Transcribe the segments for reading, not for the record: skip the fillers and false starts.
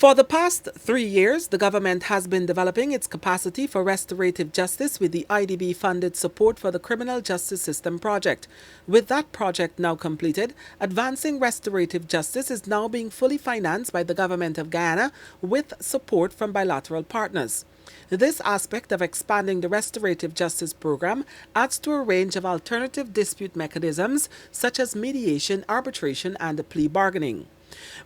For the past 3 years, the government has been developing its capacity for restorative justice with the IDB-funded Support for the Criminal Justice System project. With that project now completed, advancing restorative justice is now being fully financed by the Government of Guyana with support from bilateral partners. This aspect of expanding the restorative justice program adds to a range of alternative dispute mechanisms such as mediation, arbitration, and plea bargaining.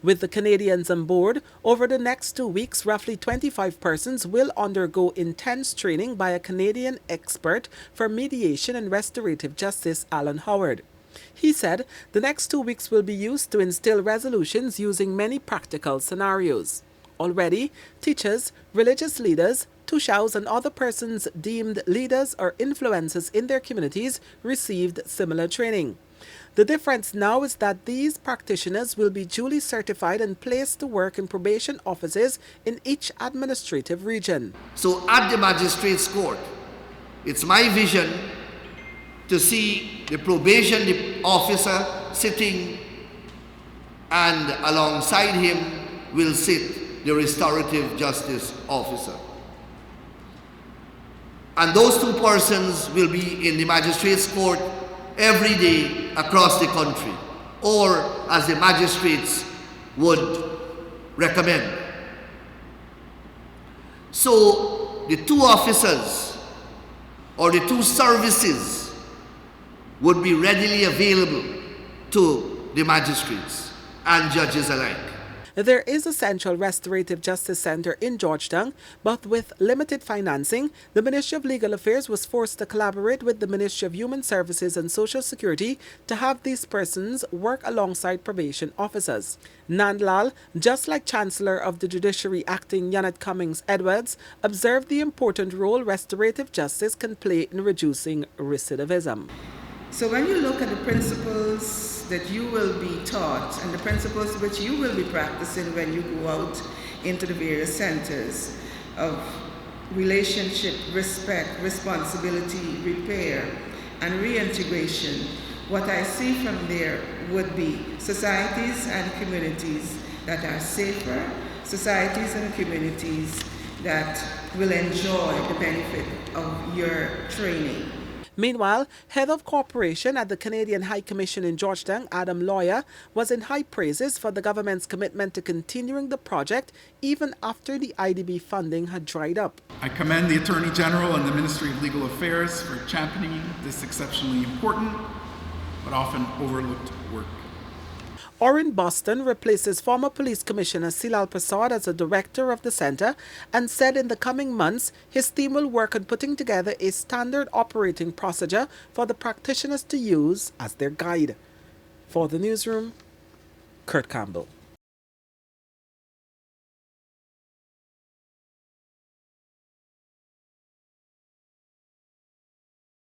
With the Canadians on board, over the next 2 weeks, roughly 25 persons will undergo intense training by a Canadian expert for mediation and restorative justice, Alan Howard. He said the next 2 weeks will be used to instill resolutions using many practical scenarios. Already, teachers, religious leaders, Tushaus and other persons deemed leaders or influencers in their communities received similar training. The difference now is that these practitioners will be duly certified and placed to work in probation offices in each administrative region. So at the magistrates' court, it's my vision to see the probation officer sitting, and alongside him will sit the restorative justice officer. And those two persons will be in the magistrates' court every day across the country, or as the magistrates would recommend. So the two officers or the two services would be readily available to the magistrates and judges alike. There is a central restorative justice center in Georgetown, but with limited financing, the Ministry of Legal Affairs was forced to collaborate with the Ministry of Human Services and Social Security to have these persons work alongside probation officers. Nandlal, just like Chancellor of the Judiciary Acting Janet Cummings Edwards, observed the important role restorative justice can play in reducing recidivism. So when you look at the principles that you will be taught and the principles which you will be practicing when you go out into the various centers of relationship, respect, responsibility, repair, and reintegration, what I see from there would be societies and communities that are safer, societies and communities that will enjoy the benefit of your training. Meanwhile, head of cooperation at the Canadian High Commission in Georgetown, Adam Lawyer, was in high praises for the government's commitment to continuing the project even after the IDB funding had dried up. I commend the Attorney General and the Ministry of Legal Affairs for championing this exceptionally important but often overlooked work. Orin Boston replaces former Police Commissioner Silal Prasad as a director of the center and said in the coming months his team will work on putting together a standard operating procedure for the practitioners to use as their guide. For the newsroom, Kurt Campbell.